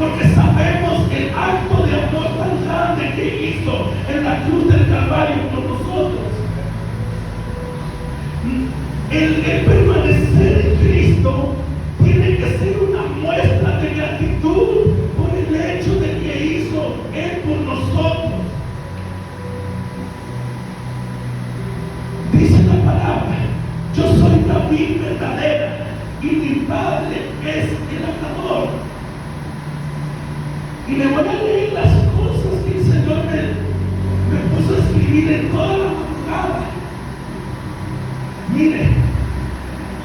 porque sabemos el acto de amor tan grande que hizo en la cruz del Calvario por nosotros. El permanecer en Cristo tiene que ser una muestra de gratitud por el hecho de que hizo Él por nosotros. Dice la palabra: yo soy la vid verdadera y mi Padre es el labrador. Y le voy a leer las cosas que el Señor me puso a escribir en toda la madrugada. Mire,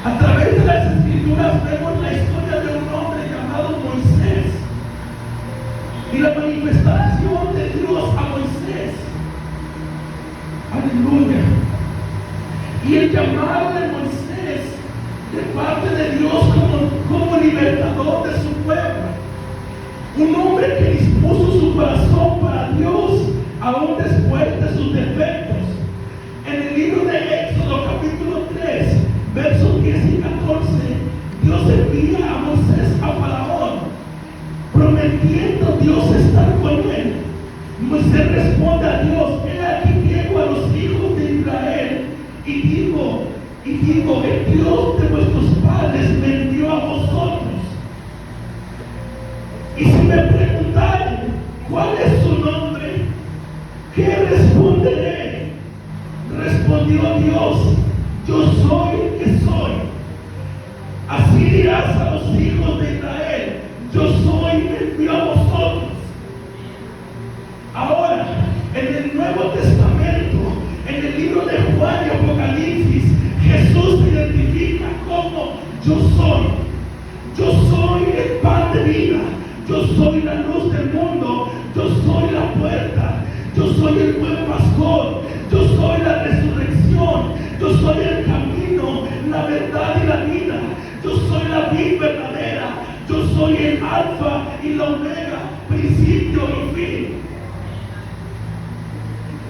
a través de las Escrituras vemos la historia de un hombre llamado Moisés y la manifestación de Dios a Moisés. Aleluya. Y el llamado de Moisés de parte de Dios como libertador de su pueblo. Un hombre que dispuso su corazón para Dios aún después de sus defectos. En el libro de Éxodo capítulo 3, versos 10 y 14, Dios envía a Moisés a Faraón, prometiendo Dios estar con él. Moisés responde a Dios: he aquí llego a los hijos de Israel y digo, el Dios de vuestros padres me envió a vosotros. Y si me preguntaren cuál es su nombre, ¿qué responderé? Respondió Dios: yo soy el que soy. Así dirás a los hijos de Israel: yo soy, me envió a vosotros. Ahora, en el Nuevo Testamento, en el libro de Juan y Apocalipsis, Jesús se identifica como yo soy. Yo soy el pan de vida. Yo soy la luz del mundo. Yo soy la puerta. Yo soy el buen pastor. Yo soy la resurrección. Yo soy el camino, la verdad y la vida. Yo soy la vid verdadera. Yo soy el alfa y la omega, principio y fin.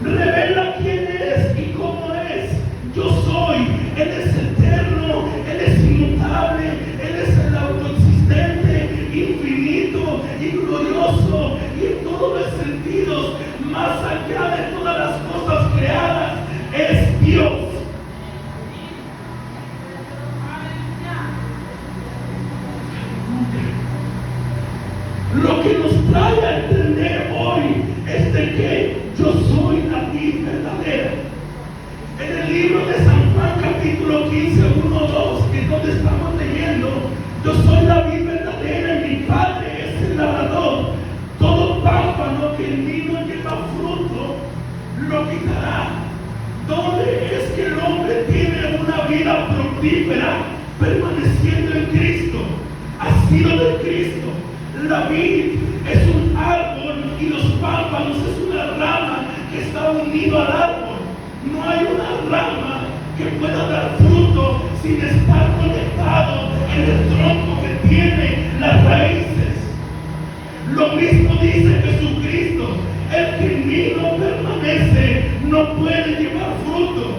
Revela quién es y cómo es. Yo soy. Él es eterno, Él es inmutable, Él es el autoexistente, infinito y glorioso, y en todos los sentidos, más allá de todas las cosas creadas, es Dios. Lo que nos trae a entender hoy es de que yo soy la vid verdadera. En el libro de San Juan capítulo 15, 1, 2, que es donde estamos leyendo: yo soy la vid verdadera y mi Padre es el labrador. Todo pámpano que en mí no lleva fruto, lo quitará. ¿Dónde es que el hombre tiene una vida fructífera? Permaneciendo en Cristo, asido de Cristo. La vid es un árbol y los pámpanos es una rama que está unido al árbol. No hay una rama que pueda dar fruto sin estar conectado en el tronco que tiene las raíces. Lo mismo dice Jesucristo: el que en mí no permanece no puede llevar fruto.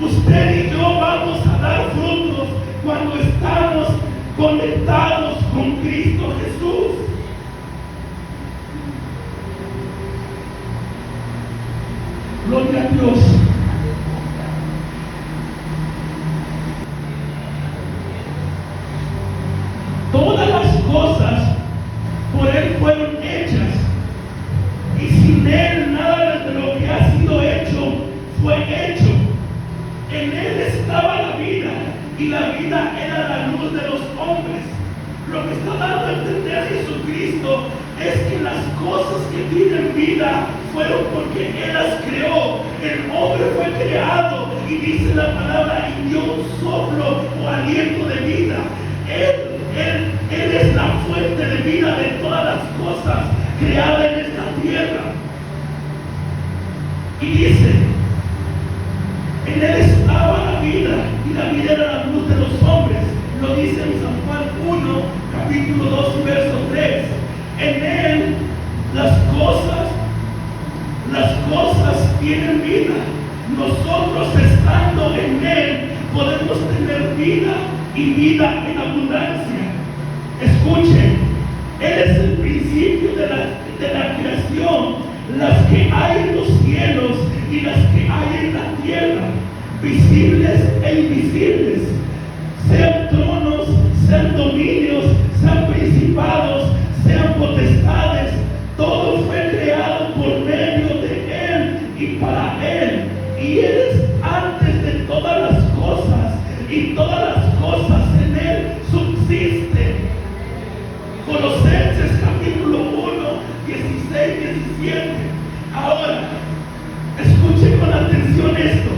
Usted y yo vamos a dar frutos cuando estamos conectados con Cristo Jesús. Gloria a Dios. Todas las cosas por Él fueron hechas, y sin Él nada de lo que ha sido hecho fue hecho. En Él estaba la vida, y la vida era la luz de los hombres. Lo que está dando a entender Jesucristo es que las cosas que tienen vida fueron porque Él las creó. El hombre fue creado, y dice la palabra, y dio un soplo o aliento de vida. Él es la fuente de vida de todas las cosas creadas en esta tierra. Y dice: en Él estaba la vida, y la vida era la luz de los hombres. Lo dice en San Juan 1, capítulo 2, verso 3. En Él las cosas tienen vida. Nosotros, estando en Él, podemos tener vida y vida en abundancia. Escuchen, Él es el principio de la creación, las que hay en los cielos y las que hay en la tierra, visibles e invisibles, sean tronos, sean dominios, sean principados, sean potestades. Todo fue creado por medio de Él y para Él. Y Él es antes de todas las cosas, y todas las cosas en Él subsisten. Colosenses capítulo 1, 16, 17. Ahora, escuche con atención esto.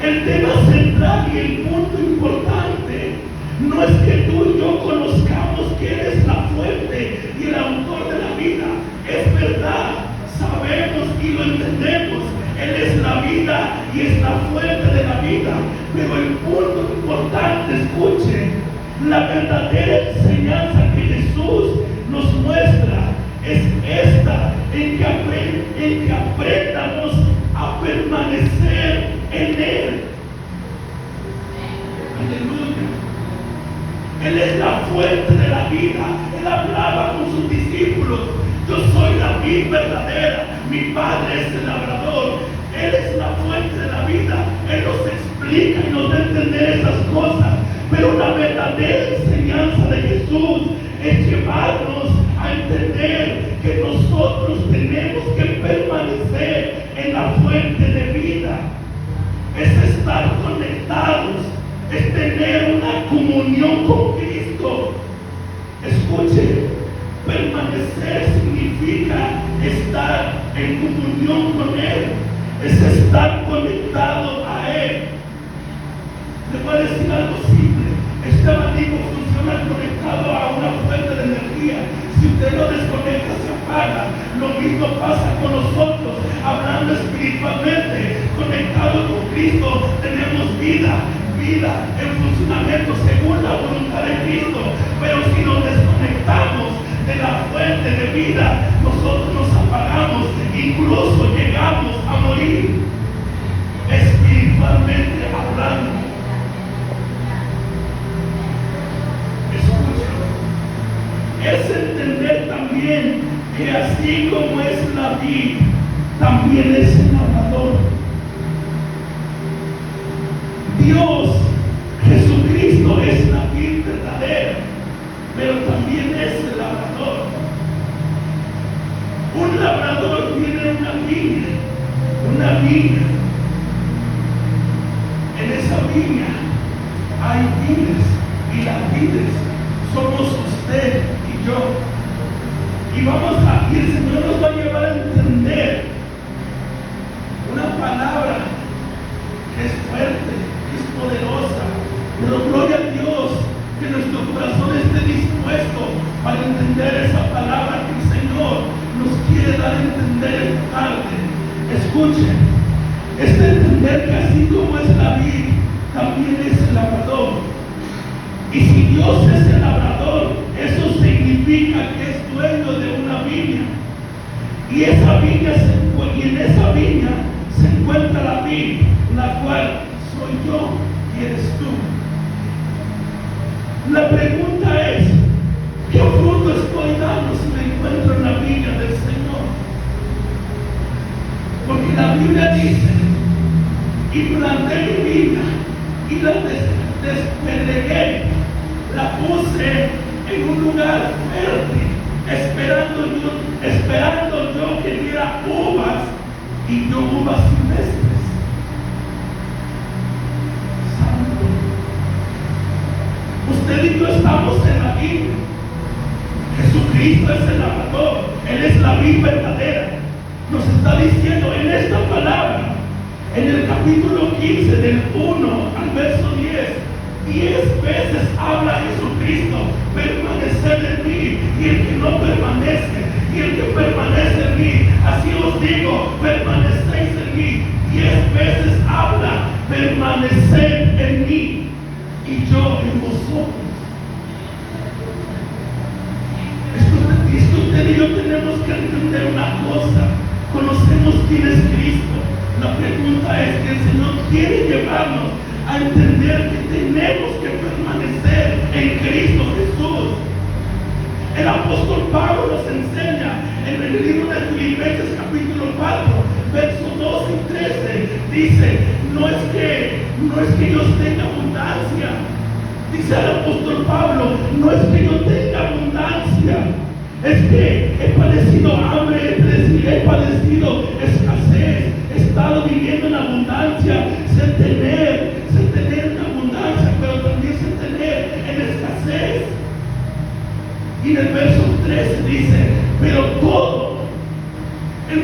El tema central y el punto importante no es que tú y yo conozcamos que Él es la fuente y el autor de la vida. Es verdad, sabemos y lo entendemos. Él es la vida y es la fuente de la vida. Pero el punto importante, escuche, la verdadera enseñanza que Jesús nos muestra es esta, en que aprendamos a permanecer en Él. Aleluya. Él es la fuente de la vida. Él hablaba con sus discípulos: yo soy la vid verdadera, mi Padre es el labrador. Él es la fuente de la vida. Él nos explica y nos da a entender esas cosas. Pero la verdadera enseñanza de Jesús es llevarnos a entender que nosotros tenemos que permanecer en la fuente de vida. Es estar conectados, es tener una comunión con Cristo. Escuche, permanecer significa estar en comunión con Él, es estar conectado a Él. Le voy a decir algo simple: este abanico funciona conectado a una fuente de energía. Si usted lo desconecta, se apaga. Lo mismo pasa con nosotros, hablando espiritualmente, conectados con Cristo, tenemos vida en funcionamiento según la voluntad de Cristo. Pero si nos desconectamos de la fuente de vida, nosotros nos apagamos, incluso llegamos a morir, espiritualmente hablando. Es entender también que así como es la vid, también es el labrador. Dios, Jesucristo, es la vid verdadera, pero también es el labrador. Un labrador tiene una viña. En esa viña hay vides, y las vides somos usted y yo. Y el Señor nos va a llevar a entender una palabra que es fuerte, que es poderosa. Pero gloria a Dios, que nuestro corazón esté dispuesto para entender esa palabra que el Señor nos quiere dar a entender esta tarde. Escuchen, es de entender que así como es la vid, también es el labrador. Y si Dios es el labrador, eso significa que es dueño de una viña. Y en esa viña se encuentra la vid, la cual soy yo y eres tú. La pregunta es: ¿qué fruto estoy dando si me encuentro en la viña del Señor? Porque la Biblia dice: y planté mi viña y la despedregué, la puse en un lugar fértil, esperando yo que diera uvas, y yo uvas silvestres. Santo. Usted y yo estamos en la viña. Jesucristo es el labrador. Él es la vid verdadera. Nos está diciendo en esta palabra, en el capítulo 15, del 1 al verso 10 veces habla Jesucristo: permanecer en mí, y el que no permanece, y el que permanece en mí, así os digo, permanecéis en mí. 10 veces habla permanecer en mí y yo en vosotros. Esto usted y yo tenemos que entender una cosa: conocemos quién es Cristo. La pregunta es que el Señor quiere llevarnos a entender que tenemos que permanecer en Cristo Jesús. El apóstol Pablo Dice, no es que yo tenga abundancia. Dice el apóstol Pablo, no es que yo tenga abundancia, es que he padecido hambre, he padecido escasez, he estado viviendo en abundancia, sé tener en abundancia, pero también sé tener en escasez. Y en el verso 13 dice, pero todo,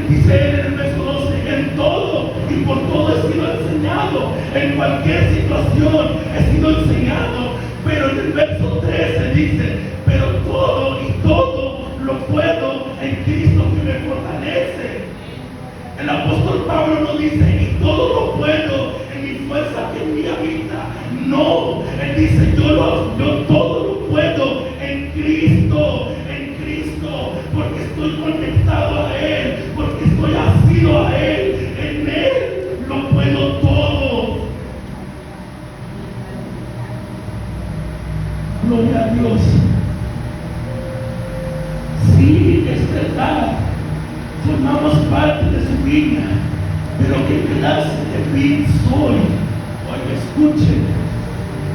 dice él en el verso 12, en todo y por todo he sido enseñado, en cualquier situación he sido enseñado. Pero en el verso 13 dice, pero todo y todo lo puedo en Cristo que me fortalece. El apóstol Pablo no dice, y todo lo puedo en mi fuerza que en mí habita. No, él dice, yo todo lo puedo en Cristo, porque estoy conectado a Él, porque estoy asido a Él. En Él lo puedo todo. Gloria a Dios. Sí, es verdad, formamos parte de su viña, pero ¿qué clase de vid soy? Oye, escuchen,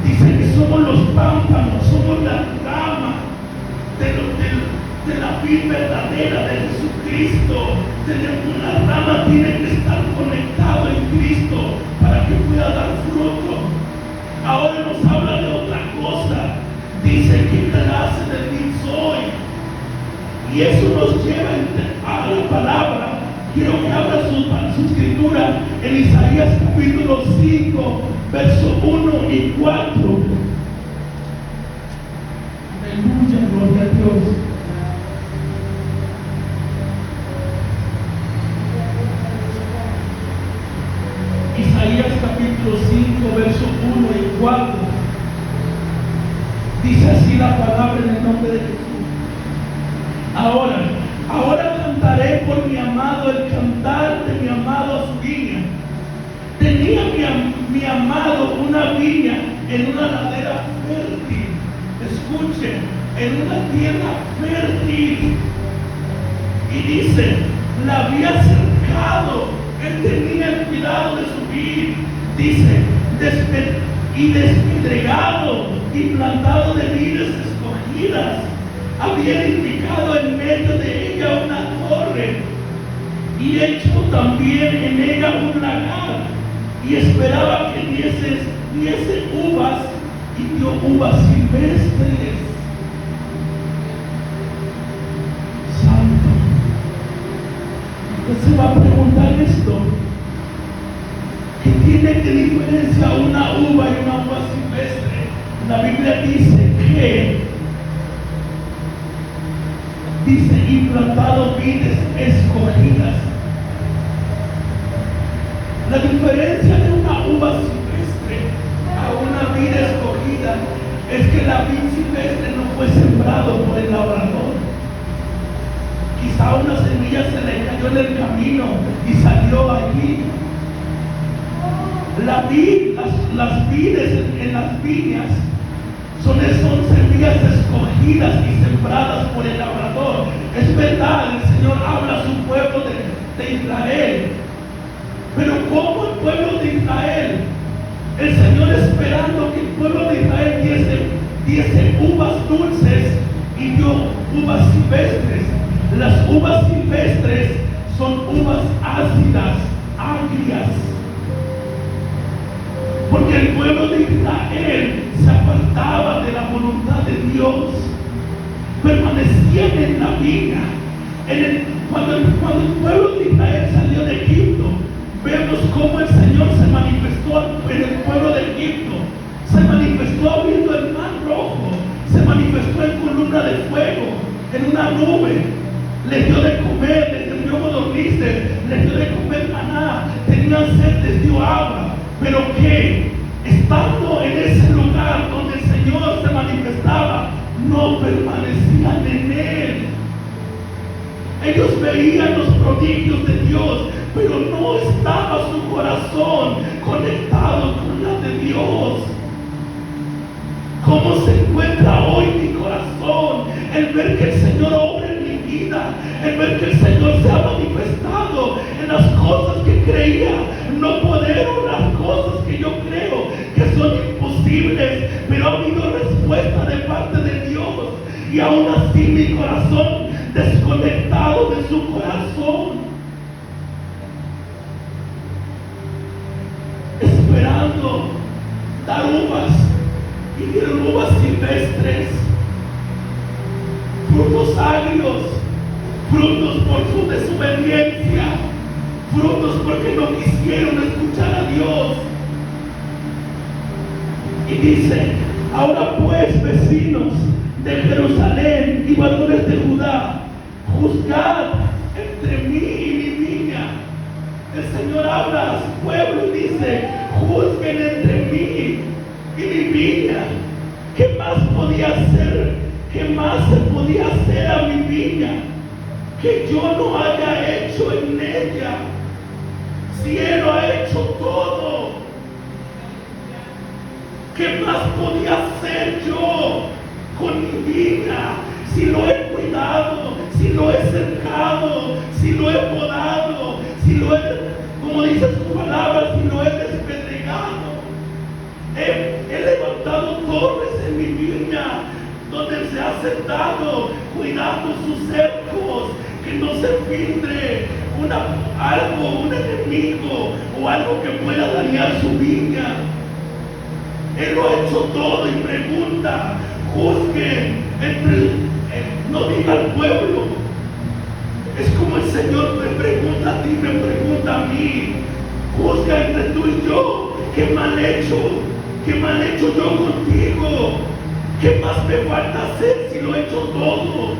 dice que somos los pámpanos, somos la rama de la vid verdadera de Jesucristo. Una rama tiene que estar conectada en Cristo para que pueda dar fruto. Ahora nos habla de otra cosa. Dice, ¿qué clase de vid soy? Y eso nos lleva a la palabra. Quiero que abra su escritura en Isaías capítulo 5, verso 1 y 4. Aleluya, gloria a Dios. Isaías capítulo 5, verso 1 y 4. Dice así la palabra en el nombre de Jesús. Ahora cantaré por mi amado, el cantar de mi amado a su viña. Tenía mi amado una viña en una ladera fértil. Escuchen, en una tierra fértil. Y dice, la había cercado. Él tenía el cuidado de su vid. Dice, despedregado y plantado de vides escogidas. Había edificado en medio de ella una torre y hecho también en ella un lagar, y esperaba que diese uvas, y dio uvas silvestres. Santo. Usted se va a preguntar esto: ¿qué tiene de diferencia una uva y una uva silvestre? La Biblia dice que y plantado vides escogidas. La diferencia de una uva silvestre a una vid escogida es que la vid silvestre no fue sembrado por el labrador. Quizá una semilla se le cayó en el camino y salió allí. La vid, las vides en las viñas son semillas escogidas y sembradas por el labrador. Es verdad, el Señor habla a su pueblo de Israel. Pero como el pueblo de Israel, el Señor esperando que el pueblo de Israel diese uvas dulces, y dio uvas silvestres. Las uvas silvestres son uvas ácidas, agrias. Porque el pueblo de Israel se apartaba de la voluntad de Dios, permanecían en la viña. Cuando el pueblo de Israel salió de Egipto, vemos cómo el Señor se manifestó en el pueblo de Egipto. Se manifestó abriendo el mar rojo, se manifestó en columna de fuego, en una nube. Les dio de comer, les dio codornices, les dio de comer maná, tenían sed, les dio agua. Pero que, estando en ese lugar donde el Señor se manifestaba, no permanecían en Él. Ellos veían los prodigios de Dios, pero no estaba su corazón conectado con la de Dios. ¿Cómo se encuentra hoy mi corazón? El ver que el Señor obra en mi vida, en ver que el Señor se ha manifestado en las cosas que creía no poder, o las cosas que yo creo que son imposibles, pero ha habido respuesta de parte de Dios. Y aún así mi corazón desconectado de su corazón, esperando dar uvas, y dieron uvas silvestres, frutos agrios, frutos por su desobediencia, frutos porque no quisieron escuchar a Dios. Y dice: ahora pues, vecinos de Jerusalén y varones de Judá, juzgad entre mí y mi viña. El Señor habla a su pueblo y dice: juzguen entre mí y mi viña. ¿Qué más podía hacer? ¿Qué más se podía hacer a mi viña que yo no haya hecho en ella? Si Él lo ha hecho todo, ¿qué más podía hacer yo con mi viña? Si lo he cuidado, si lo he cercado, si lo he podado, si lo he, como dice su palabra, si lo he despedregado. He levantado torres en mi viña, donde se ha sentado cuidando sus cercos, que no se filtre un enemigo o algo que pueda dañar su viña. Él lo ha hecho todo y pregunta: juzguen no diga al pueblo. Es como el Señor me pregunta a ti, me pregunta a mí: juzga entre tú y yo. ¿Qué mal hecho? ¿Qué mal hecho yo contigo? ¿Qué más me falta hacer si lo he hecho todo?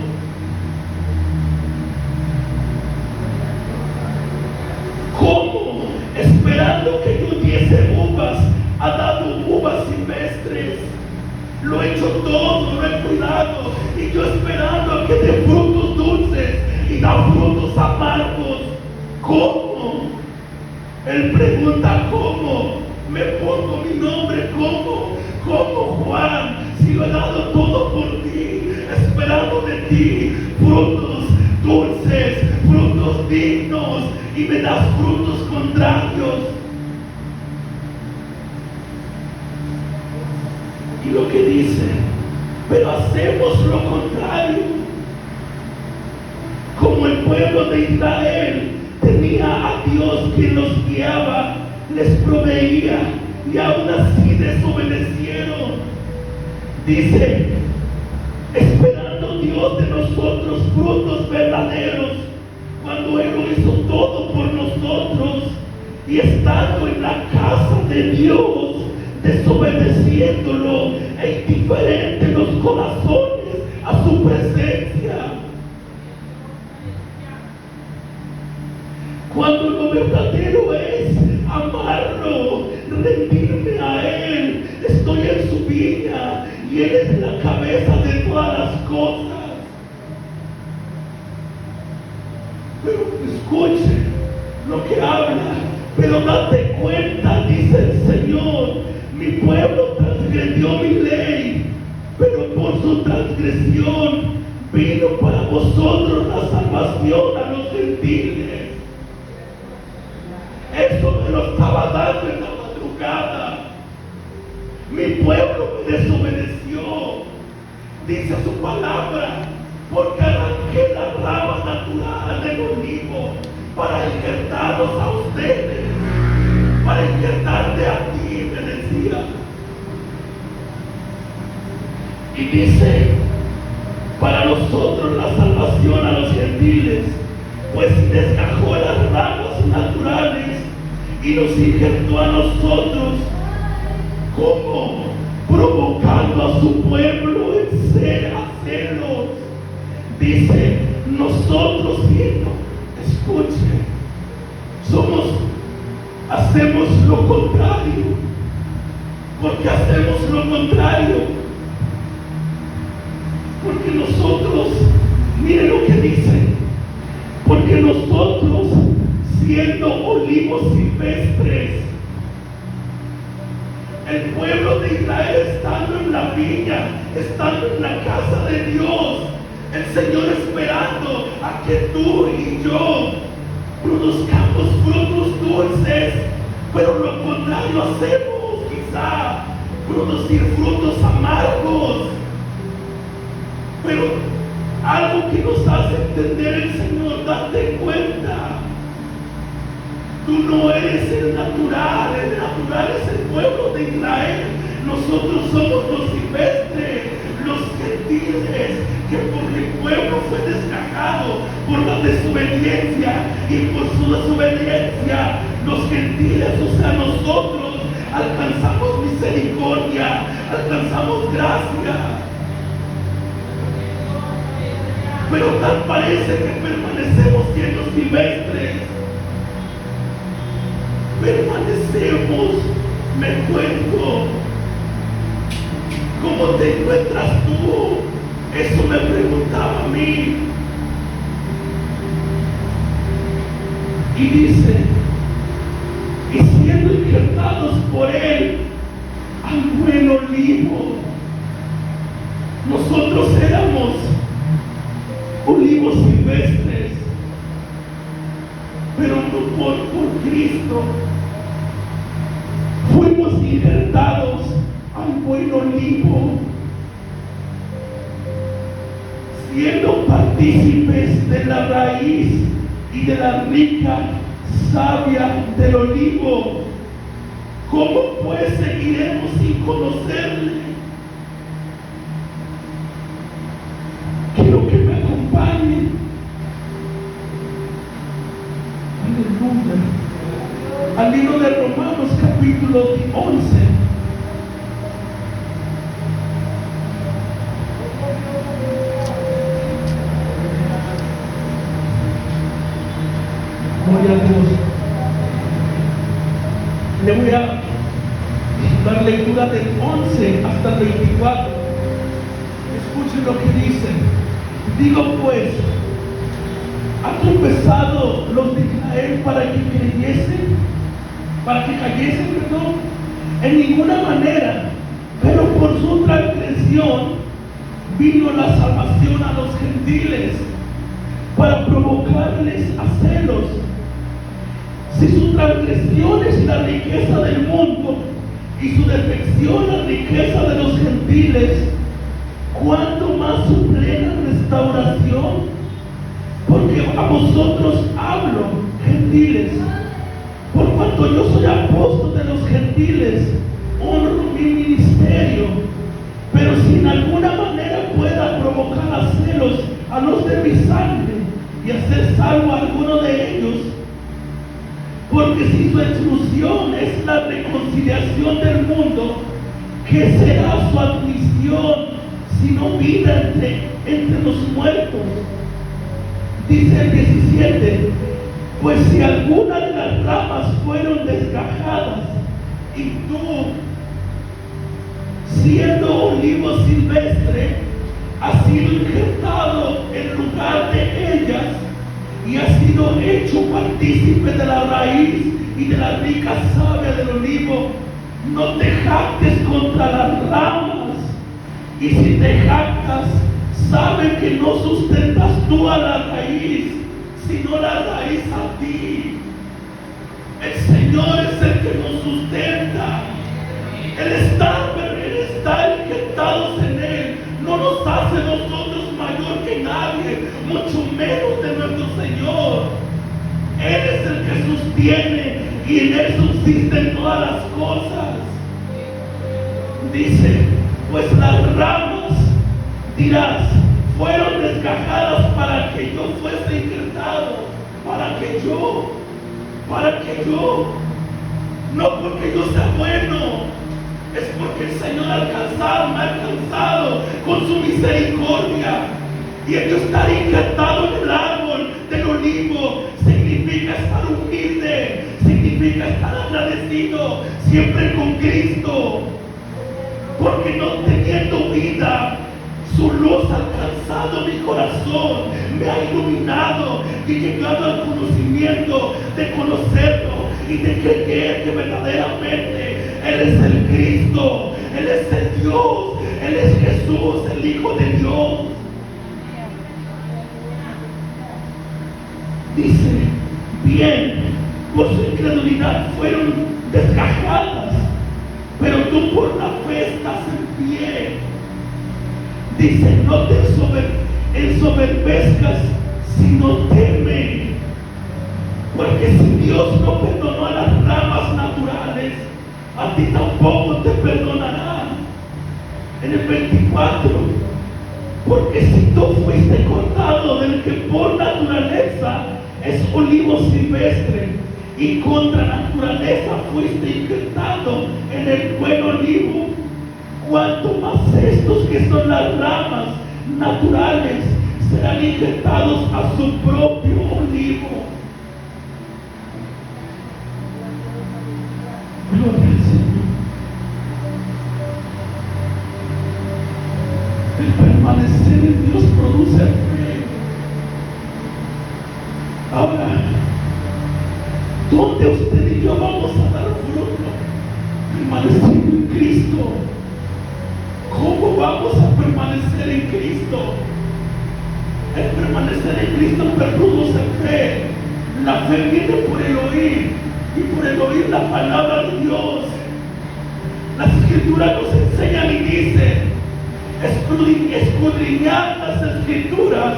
¿Cómo? Esperando que yo diese uvas, ha dado uvas silvestres. Lo he hecho todo, lo he cuidado, y yo esperando a que dé frutos dulces y da frutos amargos. ¿Cómo? Él pregunta: ¿cómo? Me pongo mi nombre, ¿cómo? ¿Cómo, Juan? Si lo he dado todo por ti, esperando de ti frutos dulces, frutos dignos, y me das frutos contrarios. Y lo que dice: pero hacemos lo contrario. Como el pueblo de Israel tenía a Dios quien los guiaba, les proveía, y aún así desobedecieron. Dice: esperando Dios de nosotros frutos verdaderos, cuando Él lo hizo todo por nosotros, y estando en la casa de Dios, desobedeciéndolo e indiferente los corazones a su presencia. Cuando lo verdadero es amarlo, rendirme a Él, estoy en su viña y Él es la cabeza de todas las cosas. Pero escuche lo que habla: pero date cuenta, dice el Señor, mi pueblo transgredió mi ley, pero por su transgresión vino para vosotros la salvación a los gentiles. Eso me lo estaba dando en la madrugada. Mi pueblo me desobedeció, dice su palabra, porque arranqué la rama natural del olivo para injertaros a ustedes, para injertarte a ti, me decía. Y dice: para nosotros la salvación a los gentiles, pues desgajó las ramas naturales y nos injertó a nosotros. ¿Cómo? Provocando a su pueblo en celos. Dice: nosotros siendo, escuche, hacemos lo contrario. Porque hacemos lo contrario. Porque nosotros, mire lo que dice: porque nosotros, siendo olivos silvestres, el pueblo de Israel estando en la viña, estando en la casa de Dios, El Señor esperando a que tú y yo produzcamos frutos dulces, pero lo contrario hacemos, quizá producir frutos amargos. Pero algo que nos hace entender el Señor, date cuenta, tú no eres el natural es el pueblo de Israel. Nosotros somos los silvestres, los gentiles, que por el pueblo fue desgajado por la desobediencia, y por su desobediencia los gentiles, o sea nosotros, alcanzamos misericordia, alcanzamos gracia. Pero tal parece que permanecemos siendo silvestres. Permanecemos, me cuento. ¿Cómo te encuentras tú? Eso me preguntaba a mí. Y dice, y siendo injertados por él al buen olivo. Nosotros éramos olivos silvestres, pero no por Cristo. Fuimos injertados al buen olivo, siendo partícipes de la raíz y de la rica savia del olivo. ¿Cómo pues seguiremos sin conocerle? Quiero que me acompañen. Aleluya. Al libro de Romanos capítulo 11. Gloria a Dios. Le voy a dar lectura del 11 hasta el 24. Escuchen lo que dice. Digo pues, ¿ha tropezado los de Israel para que creyesen? Para que cayesen, perdón. En ninguna manera, pero por su transgresión vino la salvación a los gentiles, para provocarles a celos. Si su transgresión es la riqueza del mundo y su defección la riqueza de los gentiles, ¿cuánto más su plena restauración? Porque a vosotros hablo, gentiles, por cuanto yo soy apóstol de los gentiles, honro mi ministerio. Pero si en alguna manera pueda provocar a celos a los de mi sangre y hacer salvo a alguno de ellos, porque si su exclusión es la reconciliación del mundo, ¿qué será su admisión sino vida entre los muertos? Dice el 17, pues si alguna de las ramas fueron desgajadas y tú, siendo olivo silvestre, has sido injertado en lugar de ellas y has sido hecho partícipe de la raíz y de la rica savia del olivo, no te jactes contra las ramas, y si te jactas, sabe que no sustentas tú a la raíz, sino la raíz a ti. El Señor es el que nos sustenta. El estar injertados en Él no nos hace nosotros mayor que nadie, mucho menos de nuestro Señor. Él es el que sostiene y en Él subsisten todas las cosas. Dice, pues las ramas, dirás, fueron desgajadas para que yo fuese injertado, para que yo, no porque yo sea bueno, es porque el Señor me ha alcanzado con su misericordia. Y el estar injertado en el árbol del olivo significa estar humilde, significa estar agradecido siempre con Cristo, porque no teniendo vida, su luz ha alcanzado mi corazón, me ha iluminado y llegado al conocimiento de conocerlo y de creer que verdaderamente Él es el Cristo, Él es el Dios, Él es Jesús, el Hijo de Dios. Dice, bien, por su incredulidad fueron desgajadas, pero tú por la fe estás en pie. Dice, no te ensoberbezcas, sino teme. Porque si Dios no perdonó a las ramas naturales, a ti tampoco te perdonará. En el 24, porque si tú fuiste cortado del que por naturaleza es olivo silvestre, y contra naturaleza fuiste injertado en el buen olivo, cuanto más estos que son las ramas naturales serán injertados a su propio olivo. Gloria al Señor. El permanecer en Dios produce fe. Ahora, ¿dónde usted y yo vamos a dar fruto? Permaneciendo en Cristo. ¿Cómo vamos a permanecer en Cristo? El permanecer en Cristo produce fe. La fe viene por el oír, y por el oír la palabra de Dios. Las Escrituras nos enseñan y dicen, escudriñad las Escrituras,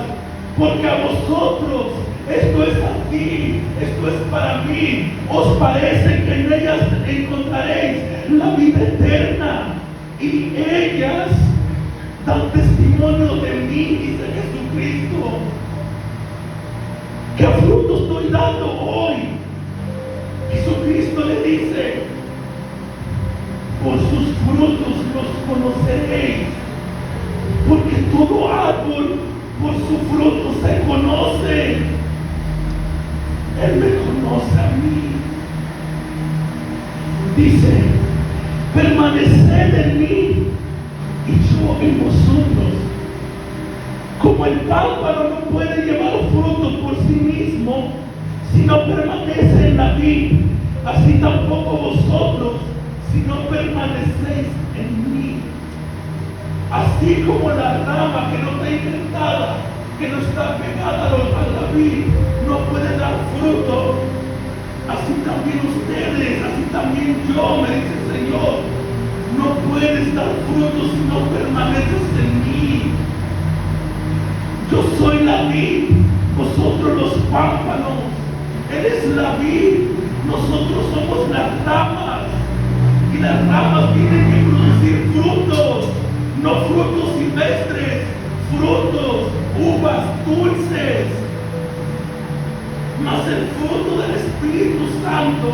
porque a vosotros esto es así, esto es para mí. Os parece que en ellas encontraréis la vida eterna, y ellas dan testimonio de mí, dice Jesucristo. ¿Qué frutos estoy dando hoy? Jesucristo le dice, por sus frutos los conoceréis, porque todo árbol por su fruto se conoce. Él me conoce a mí. Dice, permaneced en mí y yo en vosotros. Como el pámpano no puede llevar fruto por sí mismo si no permanece en la vid, así tampoco vosotros si no permanecéis en mí. Así como la rama que no está injertada, que no está pegada a la vid, no puede dar fruto, así también ustedes, así también yo, me dice el Señor, no puedes dar fruto si no permaneces en mí. Yo soy la vid, vosotros los pámpanos. Él es la vid, nosotros somos las ramas, y las ramas tienen que producir frutos, no frutos silvestres, frutos, uvas dulces. Mas el fruto del Espíritu Santo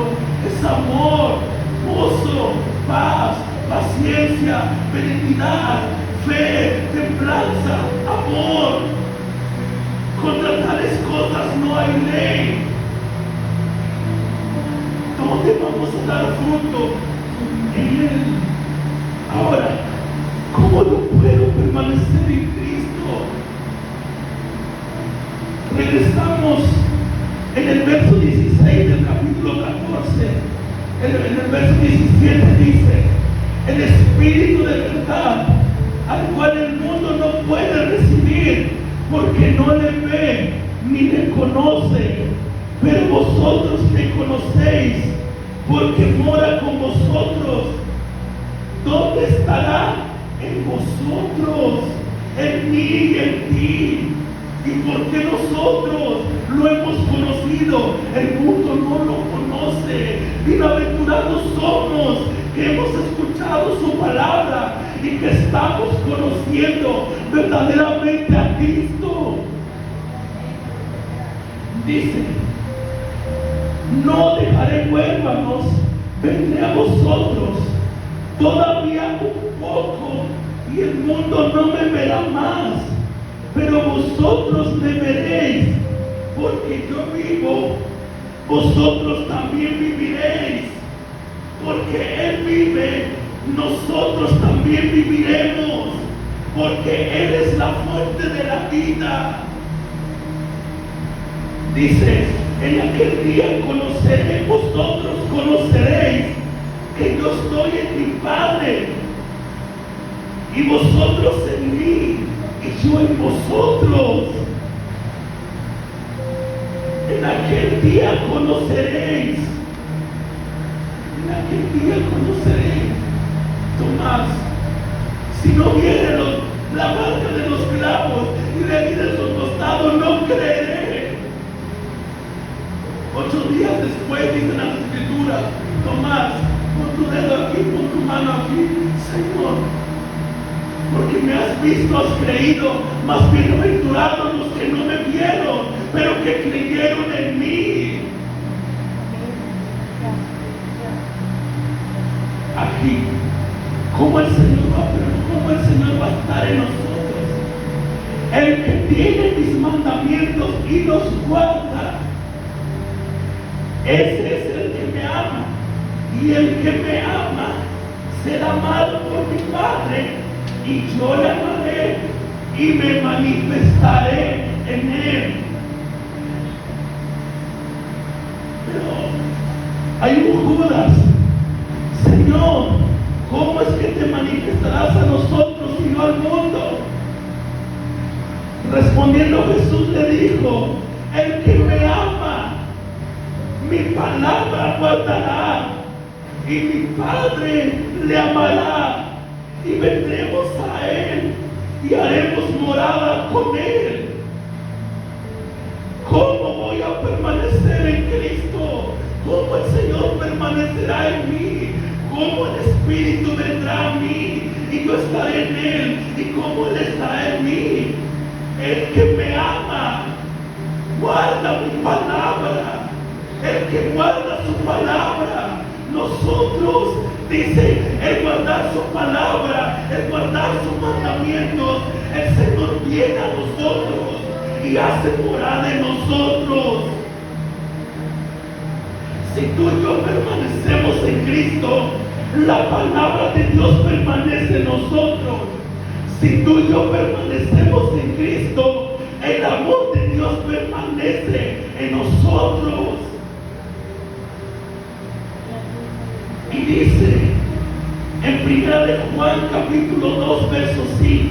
es amor, gozo, paz, paciencia, benignidad, fe, templanza, amor. Contra tales cosas no hay ley. ¿Dónde vamos a dar fruto? En Él. Ahora, ¿cómo no puedo permanecer en Cristo? Regresamos en el verso 16 del capítulo 14. En el verso 17 dice, el Espíritu de verdad, al cual el mundo no puede recibir, porque no le ve ni le conoce, pero vosotros le conocéis, porque mora con vosotros. ¿Dónde estará? En vosotros, en mí y en ti. ¿Y porque nosotros lo hemos conocido? El mundo no lo conoce. Bienaventurados somos que hemos escuchado su palabra y que estamos conociendo verdaderamente a Cristo. Dice, no dejaré huérfanos, vendré a vosotros. Todavía un poco y el mundo no me verá más, pero vosotros me veréis, porque yo vivo, vosotros también viviréis. Porque Él vive, nosotros también viviremos, porque Él es la fuente de la vida. Dice, en aquel día conoceréis, vosotros conoceréis que yo estoy en mi Padre, y vosotros en mí, y yo en vosotros. En aquel día conoceréis. En aquel día conoceréis. Tomás, si no viene la marca de los clavos y de aquí de su costado, no creeré. 8 días después dicen las escrituras: Tomás, pon tu dedo aquí, pon tu mano aquí. Señor, porque me has visto, has creído. Más bienaventurados los que no me vieron, pero que creyeron en mí. Aquí, ¿cómo el Señor va a estar en nosotros? El que tiene mis mandamientos y los guarda, ese es el que me ama. Y el que me ama será amado por mi Padre, y yo le amaré y me manifestaré en él. Pero hay un Judas: Señor, ¿cómo es que te manifestarás a nosotros y no al mundo? Respondiendo Jesús le dijo: el que me ama, mi palabra guardará, y mi Padre le amará, y vendremos a él y haremos morada con él. ¿Cómo voy a permanecer en Cristo? ¿Cómo el Señor permanecerá en mí? ¿Cómo el Espíritu vendrá a mí y yo estaré en él? ¿Y cómo él estará en mí? El que me ama guarda mi palabra. El que guarda su palabra. Nosotros, dice, el guardar su palabra, el guardar sus mandamientos, el Señor viene a nosotros y hace morada en nosotros. Si tú y yo permanecemos en Cristo, la palabra de Dios permanece en nosotros. Si tú y yo permanecemos en Cristo, el amor de Dios permanece en nosotros. Y dice en 1 de Juan capítulo 2 verso 5: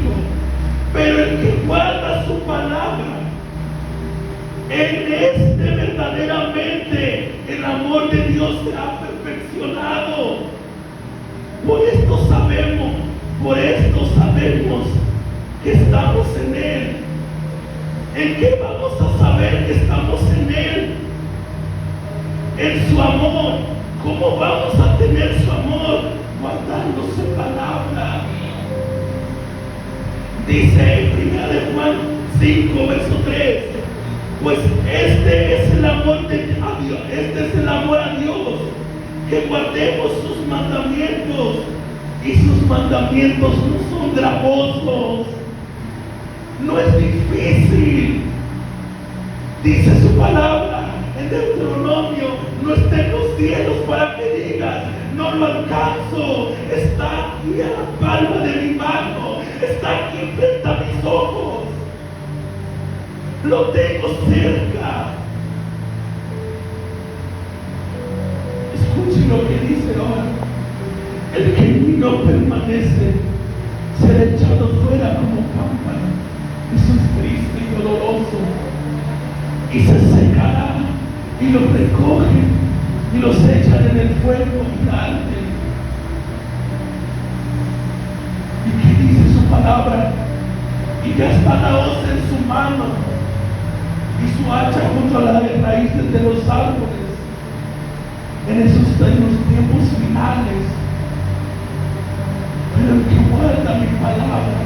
pero el que guarda su palabra, en este verdaderamente el amor de Dios se ha perfeccionado. Por esto sabemos que estamos en él. ¿En qué vamos a saber que estamos en él? En su amor. ¿Cómo vamos a tener su amor? Guardando su palabra. Dice en 1 de Juan 5 verso 3: pues este es el amor a Dios, este es el amor a Dios, que guardemos sus mandamientos, y sus mandamientos no son gravosos. No es difícil. Dice su palabra en Deuteronomio: no está en los cielos para que digas, no lo alcanzo. Está aquí a la palma de mi mano, está aquí frente a mis ojos, lo tengo cerca. Escuchen lo que dice ahora: el que en mí no permanece será echado fuera como pámpano. Eso es triste y doloroso, y se secará, y los recogen y los echan en el fuego y arden. ¿Y qué dice su palabra? Y ya está la hoz en su mano y su hacha junto a las raíces de los árboles. En esos tiempos finales. Pero el que guarda mi palabra,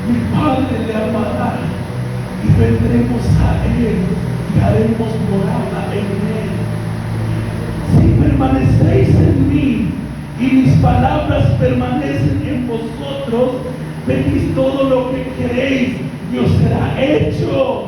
mi Padre le amará, y vendremos a él y haremos morada en él. Si permanecéis en mí y mis palabras permanecen en vosotros, pedís todo lo que queréis y os será hecho.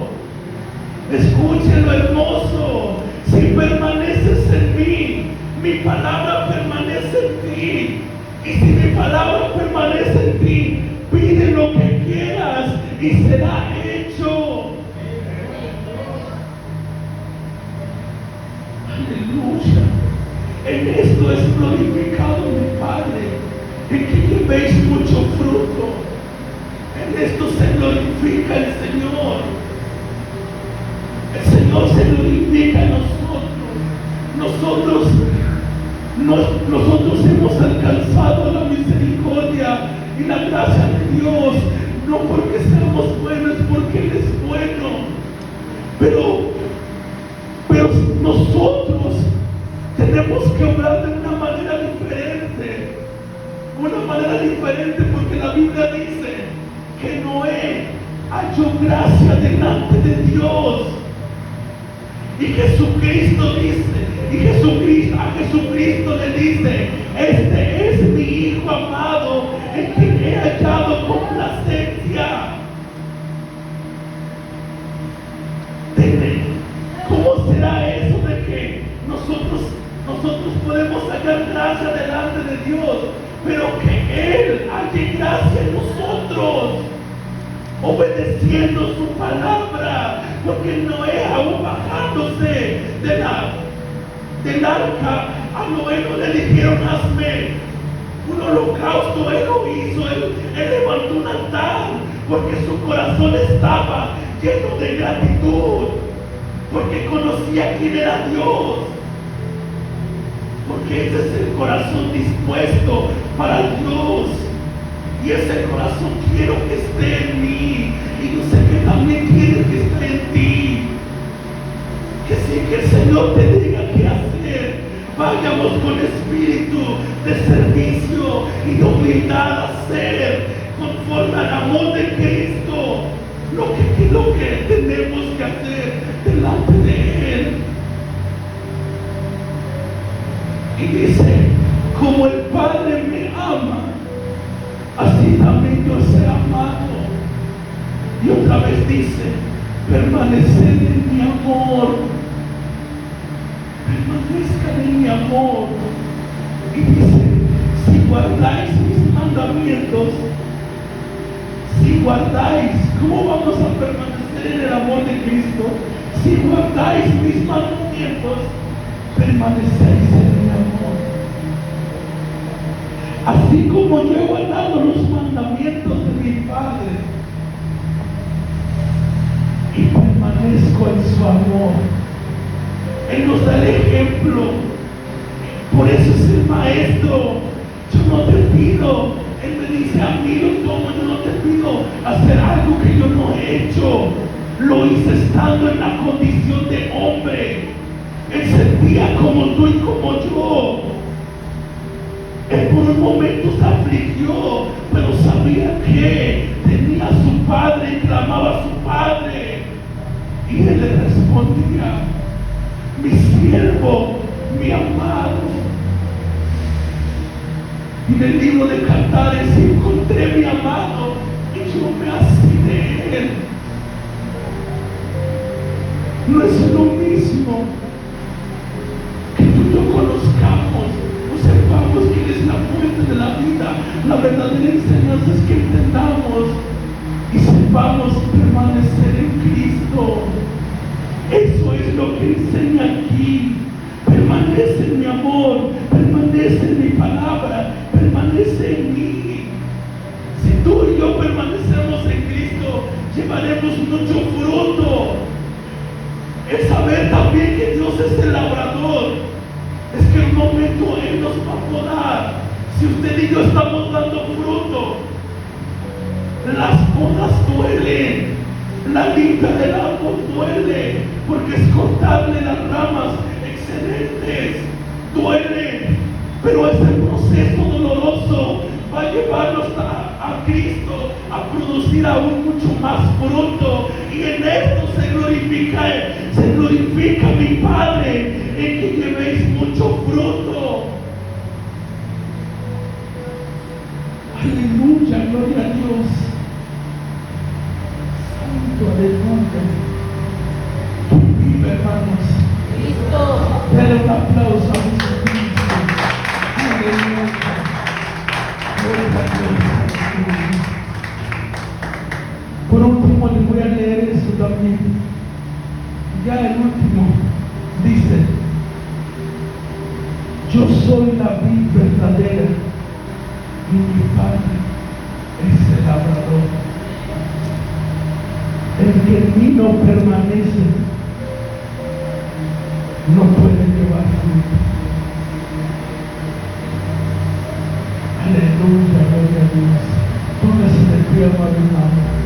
Escuchen lo hermoso: si permaneces en mí, mi palabra permanece en ti. Y si mi palabra permanece en ti, pide lo que quieras y será hecho. Aleluya. En esto es glorificado mi Padre, en que llevéis mucho fruto. En esto se glorifica el Señor. El Señor hemos alcanzado la misericordia y la gracia de Dios, no porque seamos buenos, porque Él es bueno. Pero nosotros tenemos que obrar de una manera diferente, porque la Biblia dice que Noé halló gracia delante de Dios. Y a Jesucristo le dice: este es mi Hijo amado, en quien he hallado complacencia. ¿Cómo será eso de que nosotros podemos hallar gracia delante de Dios, pero que Él halle gracia en nosotros, obedeciendo su palabra? Porque Noé, aún bajándose del arca, a Noé no le dijeron: hazme un holocausto. Él lo hizo, él levantó un altar, porque su corazón estaba lleno de gratitud, porque conocía quién era Dios. Porque ese es el corazón dispuesto para Dios, y ese corazón quiero que esté en mí, y yo sé que también quiere que esté en ti. Que sí, que el Señor te diga qué hacer, vayamos con espíritu de servicio y de humildad a hacer conforme al amor de Cristo lo que tenemos que hacer delante de Él. Y dice: como el Padre me ama, así también yo os he amado. Y otra vez dice: permaneced en mi amor, permanezcan en mi amor. Y dice: si guardáis mis mandamientos, ¿cómo vamos a permanecer en el amor de Cristo? Si guardáis mis mandamientos, permanecéis en mi amor. Así como yo he guardado los mandamientos de mi Padre y permanezco en su amor. Él nos da el ejemplo. Por eso es el maestro. Yo no te pido, Él me dice: a mí lo tomo. Yo no te pido hacer algo que yo no he hecho. Lo hice estando en la condición de hombre. Él sentía como tú y como yo. Él por un momento se afligió, pero sabía que tenía a su Padre y clamaba a su Padre. Y Él le respondía: mi siervo, mi amado. Y en el libro de Cantares encontré mi amado y yo me así de Él. No es lo mismo que tú y yo conozcamos o sepamos quién es la fuente de la vida. La verdadera enseñanza es que entendamos y sepamos permanecer en Cristo. Eso es lo que enseña aquí. Permanece en mi amor, permanece en mi palabra, permanece en mí. Si tú y yo permanecemos en Cristo, llevaremos mucho fruto. El saber también que Dios es el labrador, es que en un momento Él nos va a podar. Si usted y yo estamos dando fruto, las podas duelen, la limpia del árbol duele, porque es cortarle las ramas excelentes, duele, pero ese proceso doloroso va a llevarnos a Cristo a producir aún mucho más fruto, y en esto se glorifica mi Padre, en que llevéis mucho fruto. Aleluya, gloria a Dios. Santo, aleluya. Vive, hermanos. Cristo. Dale un aplauso a Jesucristo. Aleluya. Gloria a Dios. Por último, les voy a leer eso también. Ya el último dice: yo soy la vid verdadera y mi Padre es el labrador. El que en mí no permanece no puede llevar fruto. Aleluya, gloria a Dios. Póngase de pie, amado hermano.